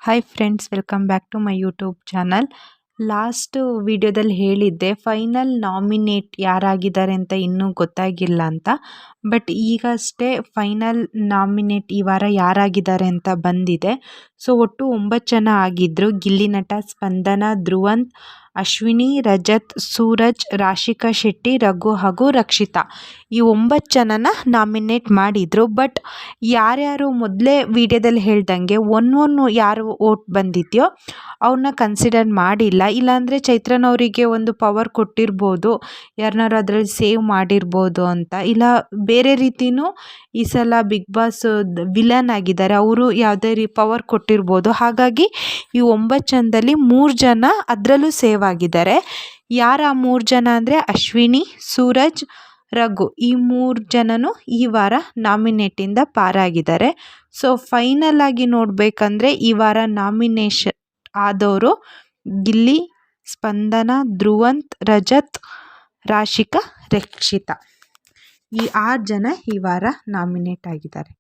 Hi friends, welcome back to my YouTube channel. Last ವಿಡಿಯೋದಲ್ಲಿ ಹೇಳಿದ್ದೆ final nominate ಯಾರಾಗಿದ್ದಾರೆ ಅಂತ ಇನ್ನೂ ಗೊತ್ತಾಗಿಲ್ಲ ಅಂತ. ಬಟ್ ಈಗಷ್ಟೇ ಫೈನಲ್ ನಾಮಿನೇಟ್ ಈ ವಾರ ಯಾರಾಗಿದ್ದಾರೆ ಅಂತ ಬಂದಿದೆ. ಸೊ ಒಟ್ಟು 9 ಜನ ಆಗಿದ್ದರು. ಗಿಲ್ಲಿ ನಟ, ಸ್ಪಂದನ, ಧ್ರುವಂತ್, ಅಶ್ವಿನಿ, ರಜತ್, ಸೂರಜ್, ರಾಶಿಕಾ ಶೆಟ್ಟಿ, ರಘು ಹಾಗೂ ರಕ್ಷಿತಾ. ಈ 9 ಜನನ ನಾಮಿನೇಟ್ ಮಾಡಿದರು. ಬಟ್ ಯಾರ್ಯಾರು ಮೊದಲೇ ವಿಡಿಯೋದಲ್ಲಿ ಹೇಳ್ದಂಗೆ ಒನ್ ಯಾರು ಓಟ್ ಬಂದಿದೆಯೋ ಅವ್ರನ್ನ ಕನ್ಸಿಡರ್ ಮಾಡಿಲ್ಲ. ಇಲ್ಲಾಂದರೆ ಚೈತ್ರನವರಿಗೆ ಒಂದು ಪವರ್ ಕೊಟ್ಟಿರ್ಬೋದು, ಯಾರನ್ನಾರು ಅದರಲ್ಲಿ ಸೇವ್ ಮಾಡಿರ್ಬೋದು ಅಂತ. ಇಲ್ಲ ಬೇರೆ ರೀತಿಯೂ ಈ ಸಲ ಬಿಗ್ ಬಾಸ್ ವಿಲನ್ ಆಗಿದ್ದಾರೆ, ಅವರು ಯಾವುದೇ ಪವರ್ ಕೊಟ್ಟಿರ್ಬೋದು. ಹಾಗಾಗಿ ಈ 9 ಜನದಲ್ಲಿ 3 ಜನ ಅದರಲ್ಲೂ ಸೇವ್ ಆಗಿದ್ದಾರೆ. ಯಾರು ಆ 3 ಜನ ಅಂದರೆ ಅಶ್ವಿನಿ, ಸೂರಜ್, ರಘು. ಈ 3 ಜನನು ಈ ವಾರ ನಾಮಿನೇಟಿಂದ ಪಾರಾಗಿದ್ದಾರೆ. ಸೊ ಫೈನಲ್ ಆಗಿ ನೋಡಬೇಕಂದ್ರೆ ಈ ವಾರ ನಾಮಿನೇಷನ್ ಆದವರು ಗಿಲ್ಲಿ, ಸ್ಪಂದನ, ಧ್ರುವಂತ್, ರಜತ್, ರಾಶಿಕಾ, ರಕ್ಷಿತಾ. ಈ 6 ಜನ ಈ ವಾರ ನಾಮಿನೇಟ್ ಆಗಿದ್ದಾರೆ.